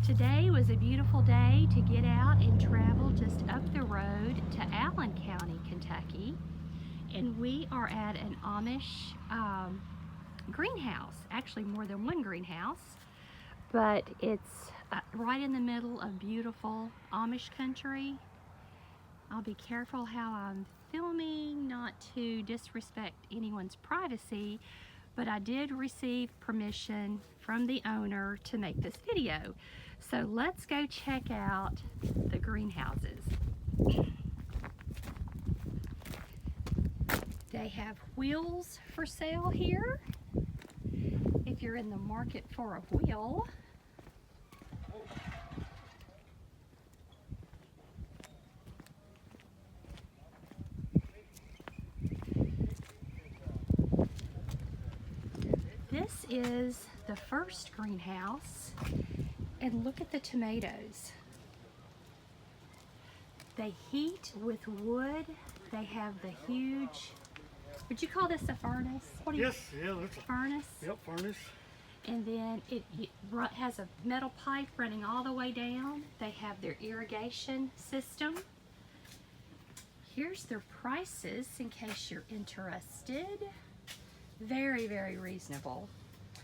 Today was a beautiful day to get out and travel just up the road to Allen County, Kentucky. And we are at an Amish greenhouse, actually more than one greenhouse, but it's right in the middle of beautiful Amish country. I'll be careful how I'm filming, not to disrespect anyone's privacy, but I did receive permission from the owner to make this video. So let's go check out the greenhouses. They have wheels for sale here, if you're in the market for a wheel. This is the first greenhouse, and look at the tomatoes. They heat with wood. They have the huge, would you call this a furnace? What do you? Yes, yeah, that's a furnace. Yep, furnace. And then it has a metal pipe running all the way down. They have their irrigation system. Here's their prices in case you're interested. Very, very reasonable.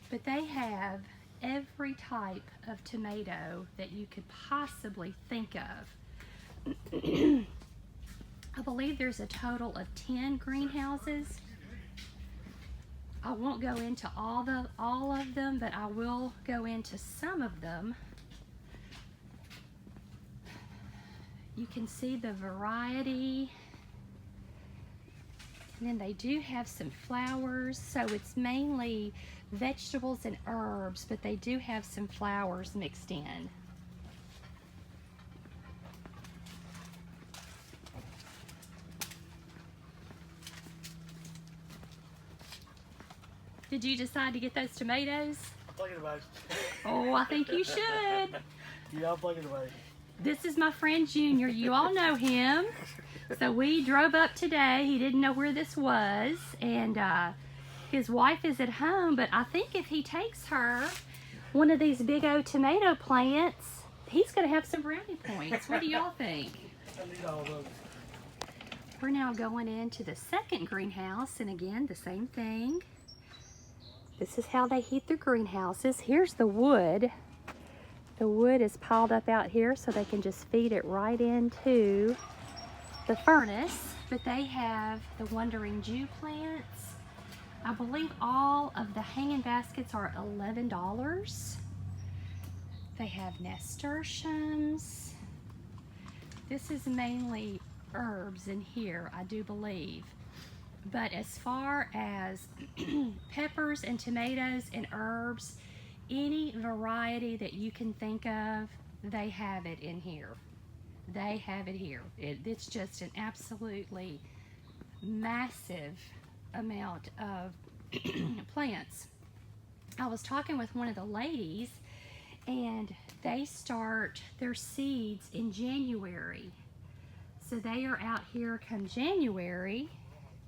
But they have every type of tomato that you could possibly think of. I believe there's a total of 10 greenhouses. I won't go into all of them, but I will go into some of them. You can see the variety. And then they do have some flowers, so it's mainly vegetables and herbs, but they do have some flowers mixed in. Did you decide to get those tomatoes? I'm thinking about it. Oh, I think you should. Yeah, I'm thinking about it. This is my friend Junior. You all know him. So we drove up today. He didn't know where this was, and his wife is at home, but I think if he takes her one of these big old tomato plants, he's going to have some brownie points. What do y'all think? I need all those. We're now going into the second greenhouse, and again, the same thing. This is how they heat their greenhouses. Here's the wood. The wood is piled up out here so they can just feed it right into the furnace. But they have the Wandering Jew plants. I believe all of the hanging baskets are $11. They have nasturtiums. This is mainly herbs in here, I do believe. But as far as peppers and tomatoes and herbs, any variety that you can think of, they have it in here. They have it here. It's just an absolutely massive amount of plants. I was talking with one of the ladies, and they start their seeds in January. So they are out here come January.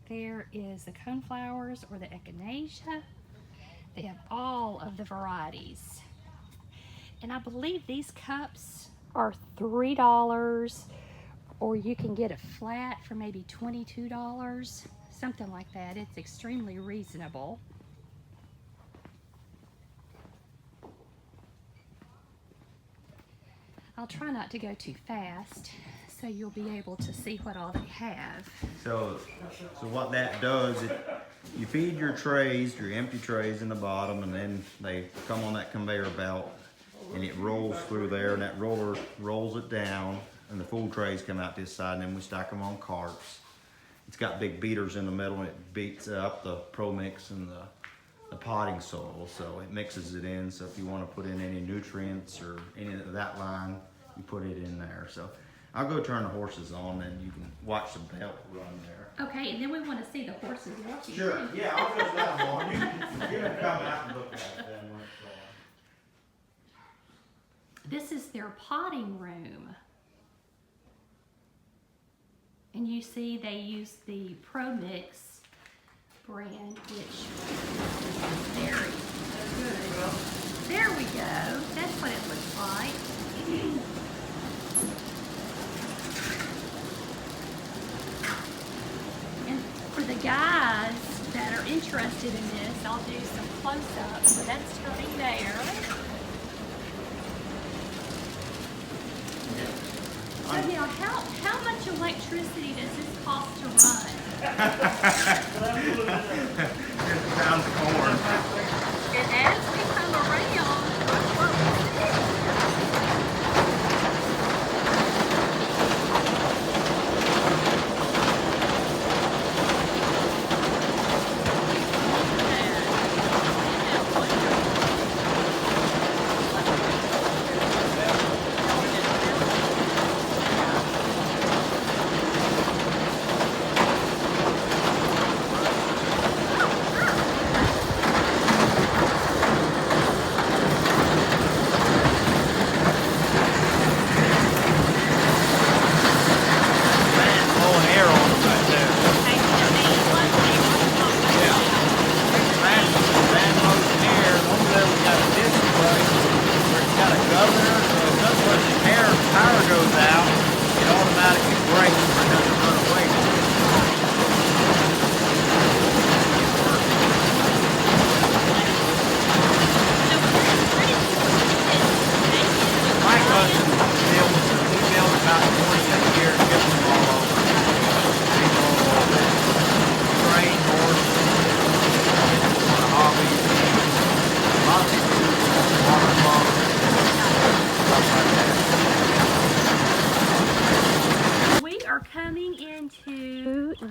There is the coneflowers or the echinacea. They have all of the varieties. And I believe these cups are $3, or you can get a flat for maybe $22, something like that. It's extremely reasonable. I'll try not to go too fast, so you'll be able to see what all they have. So what that does, you feed your trays, your empty trays in the bottom, and then they come on that conveyor belt, and it rolls through there, and that roller rolls it down, and the full trays come out this side, and then we stack them on carts. It's got big beaters in the middle, and it beats up the pro mix and the potting soil, so it mixes it in. So if you want to put in any nutrients or any of that line, you put it in there. So I'll go turn the horses on, and you can watch the belt run there. Okay, and then we want to see the horses working. Sure. too. Yeah, I'll just let them on. You can come out and look at it then when it's on. This is their potting room. And you see they use the Pro Mix brand, which is very good. There we go. That's what it looks like. interested in this, I'll do some close-ups. So that's turning there. So now, how much electricity does this cost to run? Pounds of corn. And as we come around, watch what we see.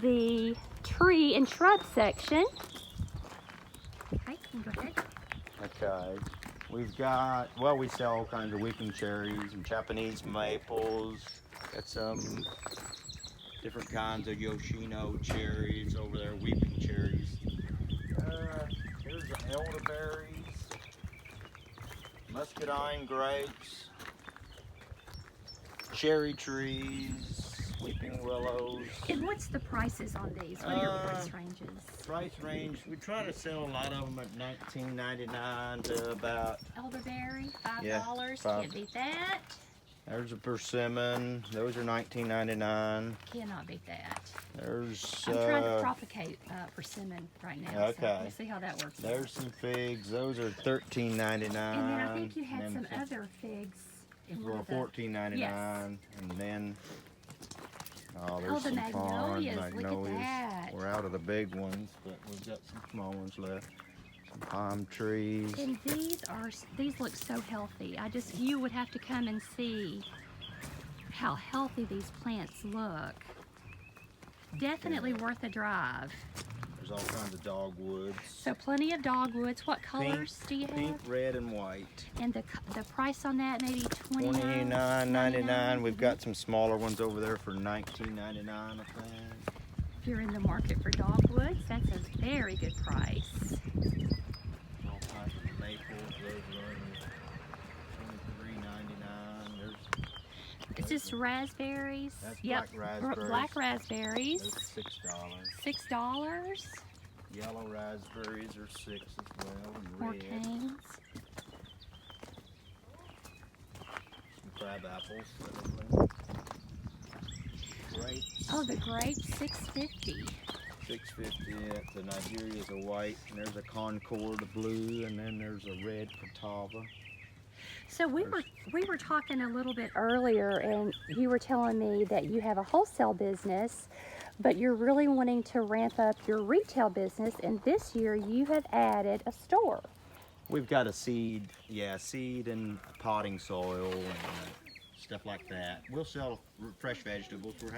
The tree and shrub section. Okay, you can go ahead. Okay. We've got, well, we sell all kinds of weeping cherries and Japanese maples. Got some different kinds of Yoshino cherries over there, weeping cherries. Here's the elderberries, muscadine grapes, cherry trees, weeping willows. And what's the prices on these? What are your price ranges? Price range, we try to sell a lot of them at $19.99 to about. Elderberry, $5. Yeah, Can't beat that. There's a persimmon. Those are $19.99. Cannot beat that. There's. I'm trying to propagate persimmon right now. Okay. So we'll see how that works. There's some figs. Those are $13.99. And then I think you had some other figs. Well, $14.99. Yes. And then. Oh, there's the some magnolias. pond Look at that. We're out of the big ones, but we've got some small ones left. Some palm trees. And these look so healthy. You would have to come and see how healthy these plants look. Definitely worth a drive. There's all kinds of dogwoods. So plenty of dogwoods. What colors do you have? Pink, red, and white. And the price on that maybe $29.99. We've got some smaller ones over there for $19.99, I think. If you're in the market for dogwoods, that's a very good price. All kinds of maples. Those are $23.99. Is this raspberries? That's Yep. black raspberries. Black raspberries. Those are $6. $6. Yellow raspberries are $6 as well. And More red. canes. Some crab apples. Grapes. Oh, the grapes, $6.50. $6.50. The Nigeria's a white, and there's a Concord, a blue, and then there's a red Catawba. So we were talking a little bit earlier, and you were telling me that you have a wholesale business, but you're really wanting to ramp up your retail business, and this year you have added a store. We've got a seed and potting soil and stuff like that. We'll sell fresh vegetables. We're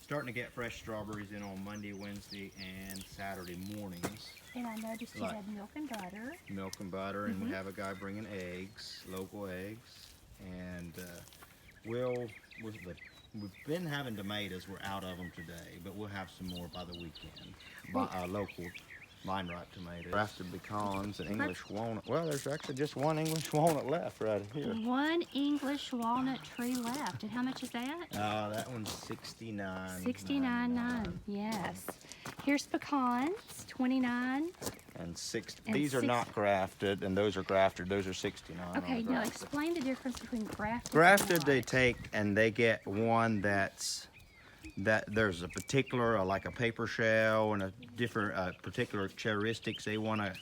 starting to get fresh strawberries in on Monday, Wednesday, and Saturday mornings. And I noticed you had milk and butter. Milk and butter, and we have a guy bringing eggs, local eggs, and we've been having tomatoes. We're out of them today, but we'll have some more by the weekend. Local line-ripe tomatoes, grafted pecans, and English walnut. Well, there's actually just one English walnut left right here. One English walnut tree left. And how much is that? That one's $69. $69.9. Yes. Here's pecans, $29. And these are not grafted, and those are grafted. Those are $69. Okay, now explain the difference between grafted. Grafted, and they take and they get one that's that there's a particular, like a paper shell and a different, particular characteristics they want to,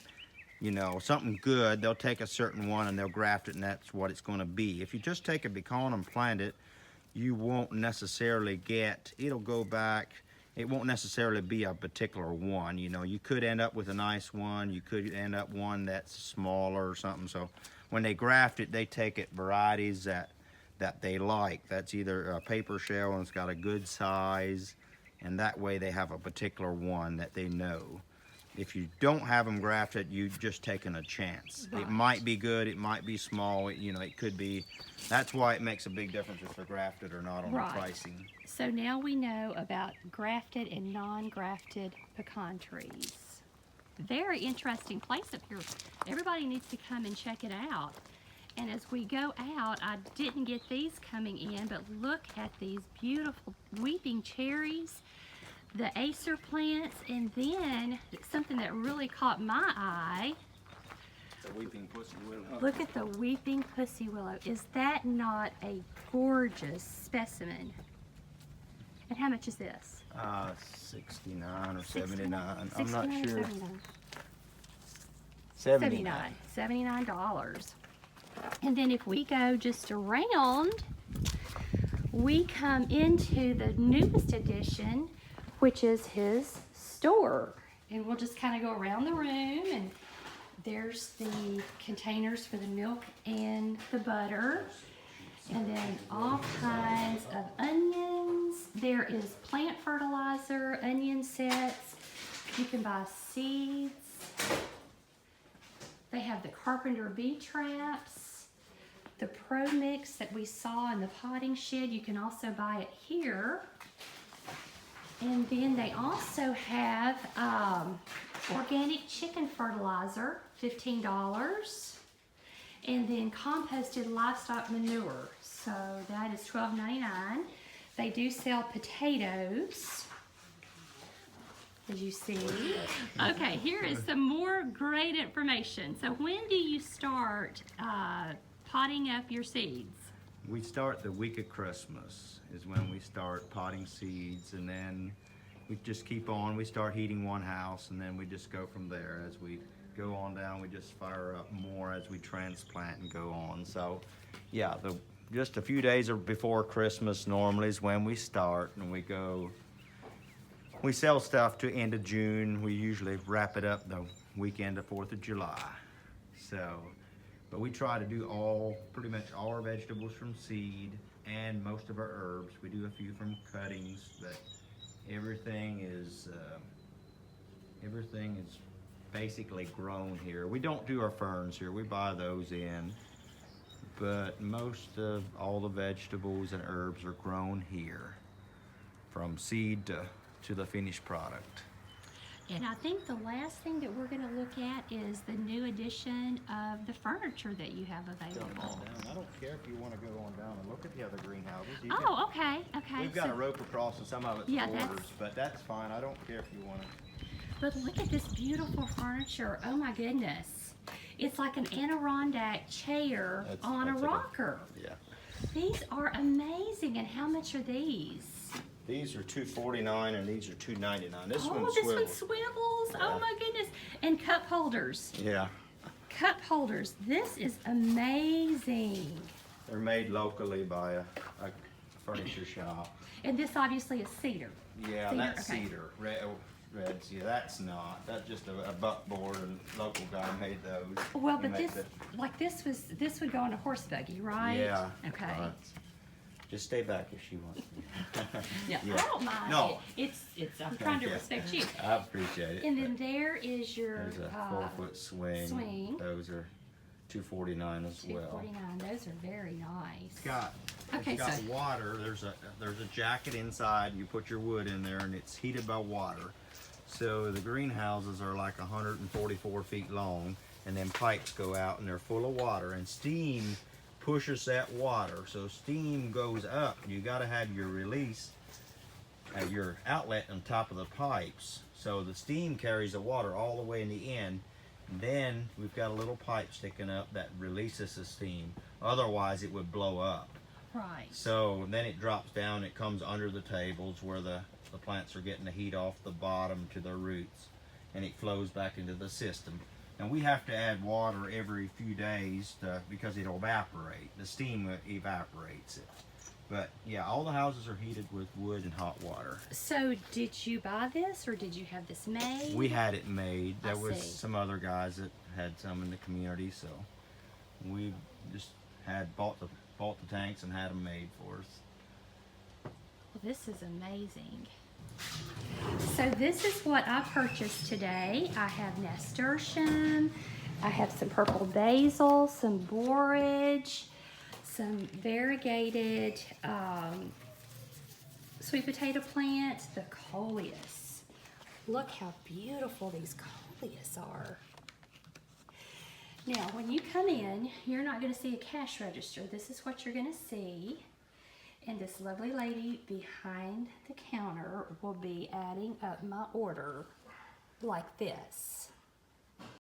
you know, something good, they'll take a certain one and they'll graft it, and that's what it's going to be. If you just take a pecan and plant it, you won't necessarily get, it'll go back, it won't necessarily be a particular one. You know, you could end up with a nice one, you could end up one that's smaller or something. So when they graft it, they take it varieties that they like. That's either a paper shell and it's got a good size, and that way they have a particular one that they know. If you don't have them grafted, you've just taken a chance. Right. It might be good, it might be small, you know, it could be. That's why it makes a big difference if they're grafted or not on the pricing. So now we know about grafted and non-grafted pecan trees. Very interesting place up here. Everybody needs to come and check it out. And as we go out, I didn't get these coming in, but look at these beautiful weeping cherries, the acer plants, and then something that really caught my eye. The weeping pussy willow. Look at the weeping pussy willow. Is that not a gorgeous specimen? And how much is this? 69 or 79. 69 I'm not or sure. 79. $79. And then if we go just around, we come into the newest addition, which is his store. And we'll just kind of go around the room, and there's the containers for the milk and the butter. And then all kinds of onions. There is plant fertilizer, onion sets. You can buy seeds. They have the carpenter bee traps, the Pro Mix that we saw in the potting shed. You can also buy it here. And then they also have organic chicken fertilizer, $15. And then composted livestock manure, so that is $12.99. They do sell potatoes, as you see. Okay, here is some more great information. So when do you start potting up your seeds? We start the week of Christmas is when we start potting seeds, and then we just keep on. We start heating one house, and then we just go from there. As we go on down, we just fire up more as we transplant and go on. So yeah, just a few days before Christmas normally is when we start, and we sell stuff to end of June. We usually wrap it up the weekend of 4th of July. So, but we try to do pretty much all our vegetables from seed, and most of our herbs. We do a few from cuttings, but everything is basically grown here. We don't do our ferns here. We buy those in, but most of all the vegetables and herbs are grown here, from seed to the finished product. And I think the last thing that we're going to look at is the new addition of the furniture that you have available. I don't care if you want to go on down and look at the other greenhouses. Oh, okay, okay. We've got a rope across, and some of it's Yeah, borders, but that's fine. I don't care if you want to. But look at this beautiful furniture. Oh my goodness. It's like an Adirondack chair on a rocker. Yeah. These are amazing. And how much are these? These are $249 and these are $299. This Oh, one this swivels. one swivels. Yeah. Oh my goodness. And cup holders. Yeah. Cup holders. This is amazing. They're made locally by a furniture shop. And this obviously is cedar. Yeah, Cedar, that's okay. cedar. Reds. Yeah, that's not. That's just a buckboard, and local guy made those. Well, He but made this would go on a horse buggy, right? Yeah. Okay. Just stay back if she wants to. Yeah, Yeah. I don't mind. No. It's I'm trying to Yeah. respect you. I appreciate it. And then there is your There's a 4-foot swing. swing. Those are $249 as well. $249. Those are very nice. It's got water. There's a jacket inside. You put your wood in there, and it's heated by water. So the greenhouses are like 144 feet long, and then pipes go out, and they're full of water, and steam pushes that water. So steam goes up. You got to have your release at your outlet on top of the pipes. So the steam carries the water all the way in the end. Then we've got a little pipe sticking up that releases the steam. Otherwise it would blow up. Right. So then it drops down, it comes under the tables where the plants are getting the heat off the bottom to their roots, and it flows back into the system. And we have to add water every few days because it'll evaporate. The steam evaporates it. But yeah, all the houses are heated with wood and hot water. So did you buy this or did you have this made? We had it made. There was see. some other guys that had some in the community, so we just had bought the tanks and had them made for us. Well, this is amazing. So this is what I purchased today. I have nasturtium, I have some purple basil, some borage, some variegated sweet potato plants, the coleus. Look how beautiful these coleus are. Now, when you come in, you're not going to see a cash register. This is what you're going to see. And this lovely lady behind the counter will be adding up my order like this.